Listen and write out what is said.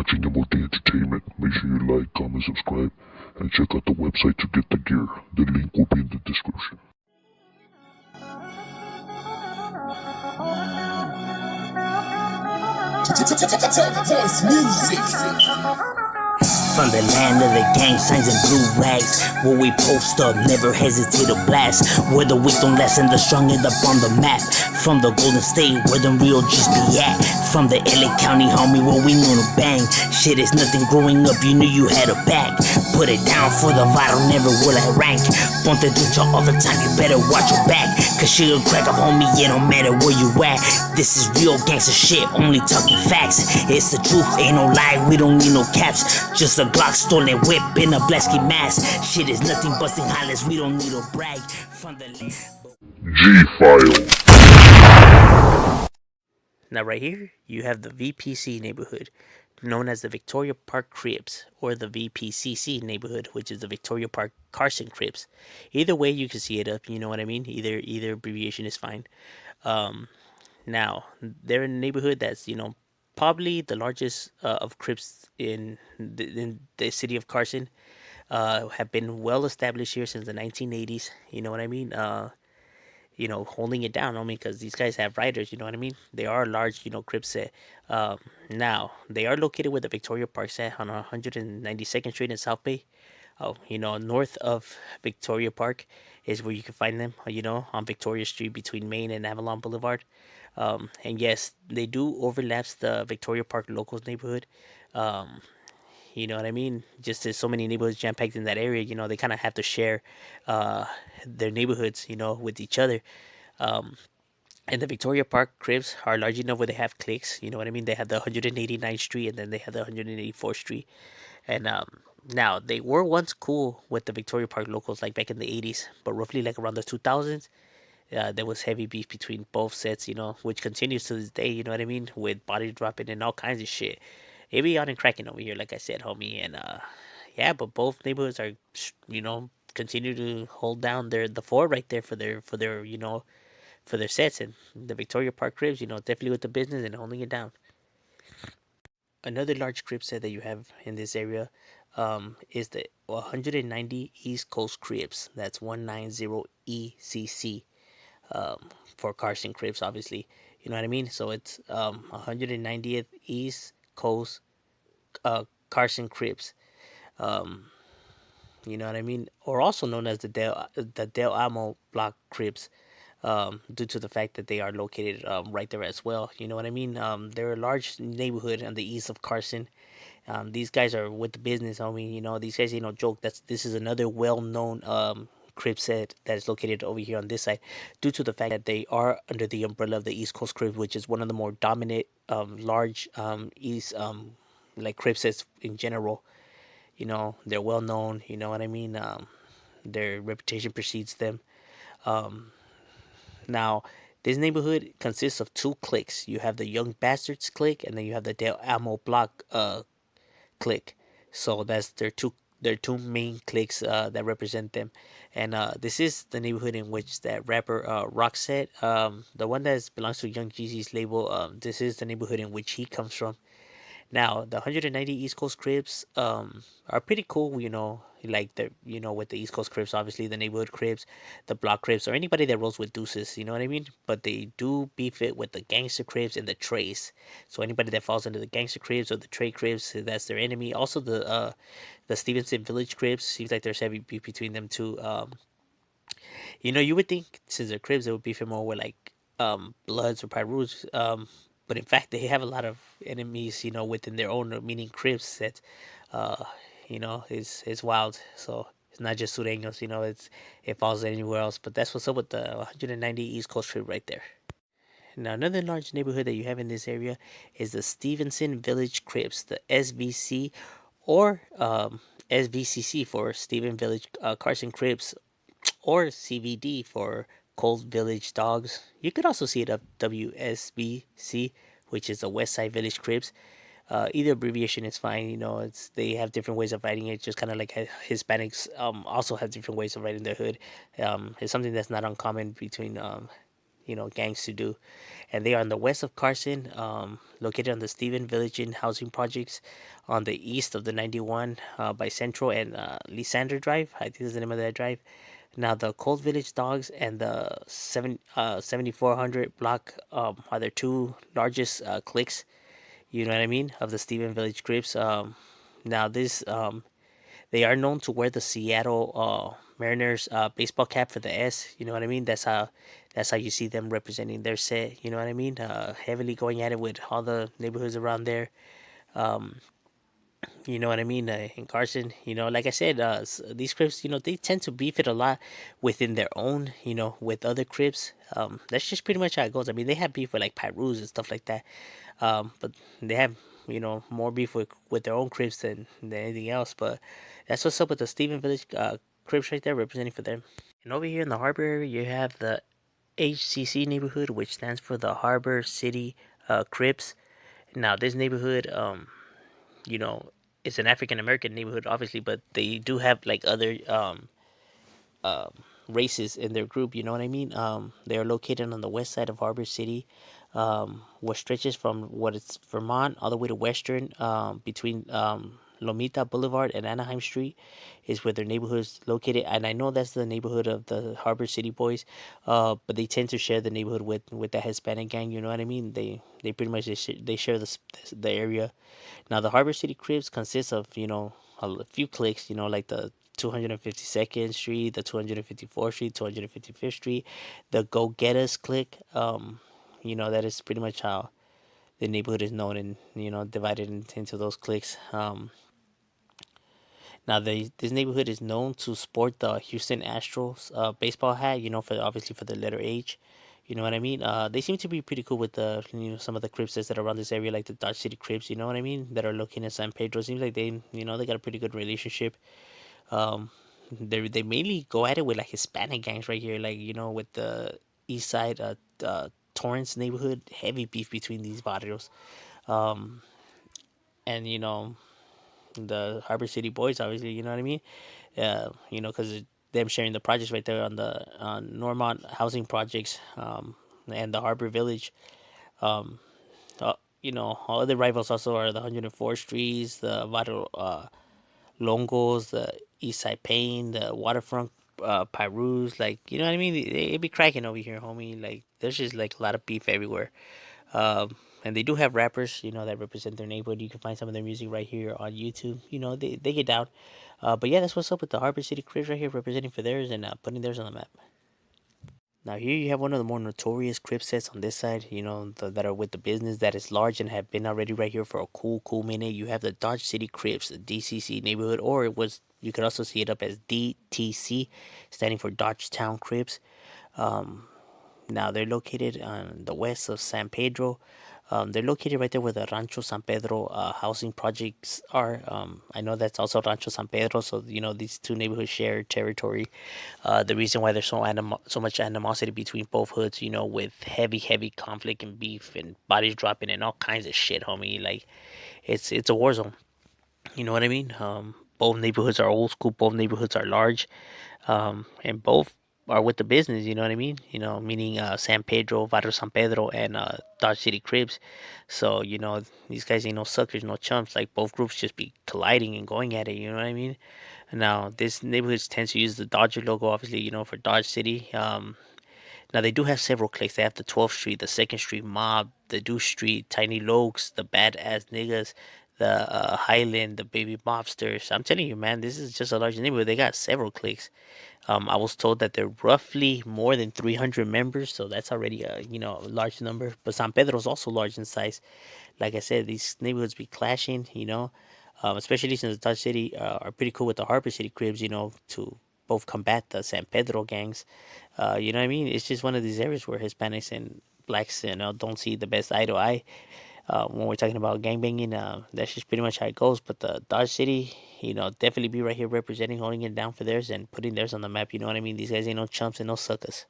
watching M.O.D Entertainment. Make sure you like, comment, subscribe, and check out the website to get the gear. The link will be in the description. Voice music. From the land of the gang signs and blue rags, where we post up, never hesitate to blast. Where the weak don't last and the strong end up on the map. From the Golden State, where the real G's be at. From the LA County, homie, where we know to bang. Shit is nothing, growing up, you knew you had a back. Put it down for the vital, never will I rank. Want the dude all the time, you better watch your back. Cause she'll crack up, homie, it don't matter where you at. This is real gangster shit, only talking facts. It's the truth, ain't no lie, we don't need no caps. Just a Glock, stolen whip, in a Blasky mask. Shit is nothing busting hollers, we don't need to brag. From the G-File. Now right here, you have the VPC neighborhood, known as the Victoria Park Crips, or the VPCC neighborhood, which is the Victoria Park Carson Crips. Either way, you can see it up, you know what I mean? Either abbreviation is fine. Now, they're in a neighborhood that's, probably the largest of Crips in the city of Carson. Have been well established here since the 1980s. You know what I mean? Holding it down. I mean, because these guys have riders. You know what I mean? They are a large, Crips set. Now they are located where the Victoria Park set on 192nd Street in South Bay. Oh, north of Victoria Park is where you can find them. On Victoria Street between Main and Avalon Boulevard. And yes, they do overlaps the Victoria Park locals neighborhood. You know what I mean? Just there's so many neighborhoods jam packed in that area. They kind of have to share their neighborhoods, with each other. And the Victoria Park Cribs are large enough where they have cliques. You know what I mean? They have the 189th Street and then they have the 184th Street. And now they were once cool with the Victoria Park locals, like back in the 80s, but roughly like around the 2000s. There was heavy beef between both sets, which continues to this day, you know what I mean? With body dropping and all kinds of shit. It be on and cracking over here, like I said, homie. And yeah, but both neighborhoods are, continue to hold down the fort right there for their for their sets. And the Victoria Park Cribs, definitely with the business and holding it down. Another large crib set that you have in this area is the 190 East Coast Cribs. That's 190 ECC. For Carson Crips, obviously, you know what I mean. So it's 190th East Coast Carson Crips, you know what I mean, or also known as the Del Amo Block Crips, due to the fact that they are located right there as well. You know what I mean. They're a large neighborhood on the east of Carson. These guys are with the business, homie. These guys ain't no joke. This is another well-known Crib set that is located over here on this side, due to the fact that they are under the umbrella of the East Coast Crib, which is one of the more dominant, large East like Crib sets in general. They're well known. You know what I mean. Their reputation precedes them. Now, this neighborhood consists of two cliques. You have the Young Bastards clique, and then you have the Del Amo Block clique. So that's their two main cliques that represent them. And this is the neighborhood in which that rapper Roxette, the one that belongs to Young Jeezy's label, this is the neighborhood in which he comes from. Now, the 190 East Coast Cribs are pretty cool, like with the East Coast Cribs, obviously the neighborhood Cribs, the block Cribs, or anybody that rolls with deuces, you know what I mean? But they do beef it with the gangster Cribs and the Trays. So anybody that falls under the gangster Cribs or the Tray Cribs, that's their enemy. Also, the Stevenson Village Cribs, seems like there's heavy beef between them too. You would think since they're Cribs, they would beef it more with like Bloods or Pyrus. But in fact, they have a lot of enemies, within their own, meaning Cribs that, is wild. So it's not just Sureños, it falls anywhere else. But that's what's up with the 190 East Coast Crib right there. Now, another large neighborhood that you have in this area is the Stevenson Village Cribs, the SVC, or SVCC for Stephen Village Carson Cribs, or CVD for Cold Village Dogs. You could also see it up WSBC, which is the West Side Village Cribs. Either abbreviation is fine. They have different ways of writing it, just kind of like Hispanics also have different ways of writing their hood. It's something that's not uncommon between gangs to do. And they are on the west of Carson, located on the Stephen Village in housing projects on the east of the 91 by Central and Lysander Drive. I think is the name of that drive. Now, the Cold Village Dogs and the 7400 block are their two largest cliques, you know what I mean, of the Stephen Village Crips. Now, they are known to wear the Seattle Mariners baseball cap for the S. You know what I mean? That's how you see them representing their set. You know what I mean? Heavily going at it with all the neighborhoods around there. Um, you know what I mean? In Carson, like I said, these Crips, they tend to beef it a lot within their own, with other Crips. That's just pretty much how it goes. I mean, they have beef with like Pyrus and stuff like that. But they have, more beef with their own Crips than anything else. But that's what's up with the Stephen Village Crips right there, representing for them. And over here in the harbor area, you have the HCC neighborhood, which stands for the Harbor City Crips. Now, this neighborhood, you know, it's an African American neighborhood, obviously, but they do have like other um, races in their group. You know what I mean? They are located on the west side of Harbor City, what stretches from what it's Vermont all the way to Western, between Lomita Boulevard and Anaheim Street, is where their neighborhood is located. And I know that's the neighborhood of the Harbor City Boys, but they tend to share the neighborhood with the Hispanic gang. You know what I mean? They pretty much they share the area. Now, the Harbor City Crips consists of, a few cliques, like the 252nd Street, the 254th Street, 255th Street, the Go Get Us clique. That is pretty much how the neighborhood is known and, divided into those cliques. Now, this neighborhood is known to sport the Houston Astros baseball hat, for obviously for the letter H. You know what I mean? They seem to be pretty cool with the some of the Crips that are around this area, like the Dodge City Crips. You know what I mean? That are located in San Pedro. Seems like they got a pretty good relationship. Um, they mainly go at it with like Hispanic gangs right here, like with the East Side, Torrance neighborhood. Heavy beef between these barrios. Um, and the Harbor City Boys, obviously, you know what I mean? Because them sharing the projects right there on the Normont housing projects, and the Harbor Village. Um, all other rivals also are the 104 Streets, the Longos, the East Side Pain, the Waterfront Pyrus. Like, you know what I mean? It be cracking over here, homie. Like, there's just like a lot of beef everywhere. And they do have rappers, that represent their neighborhood. You can find some of their music right here on YouTube. They get down. But yeah, that's what's up with the Harbor City Crips right here, representing for theirs and putting theirs on the map. Now here you have one of the more notorious Crip sets on this side, that are with the business that is large and have been already right here for a cool minute. You have the Dodge City Crips, the DCC neighborhood, or you could also see it up as DTC, standing for Dodgetown Crips. Um, Now they're located on the west of San Pedro. They're located right there where the Rancho San Pedro housing projects are. I know that's also Rancho San Pedro, so these two neighborhoods share territory. The reason why there's so much animosity between both hoods, with heavy conflict and beef and bodies dropping and all kinds of shit, homie. Like it's a war zone. You know what I mean? Both neighborhoods are old school. Both neighborhoods are large, and both are with the business. You know what I mean? Meaning San Pedro, Barrio San Pedro, and Dodge City Cribs. So these guys ain't no suckers, no chumps. Like both groups just be colliding and going at it. You know what I mean? Now this neighborhood tends to use the Dodger logo, obviously. For Dodge City. Now they do have several cliques. They have the 12th Street, the 2nd Street Mob, the Deuce Street, Tiny Lokes, the Badass Niggas, the Highland, the Baby Mobsters. I'm telling you, man, this is just a large neighborhood. They got several cliques. I was told that they're roughly more than 300 members, so that's already a large number. But San Pedro is also large in size. Like I said, these neighborhoods be clashing, especially since the Dodge City are pretty cool with the Harbor City Cribs, to both combat the San Pedro gangs. You know what I mean? It's just one of these areas where Hispanics and blacks, don't see the best eye to eye. When we're talking about gangbanging, that's just pretty much how it goes. But the Dodge City, definitely be right here representing, holding it down for theirs and putting theirs on the map. You know what I mean? These guys ain't no chumps and no suckers.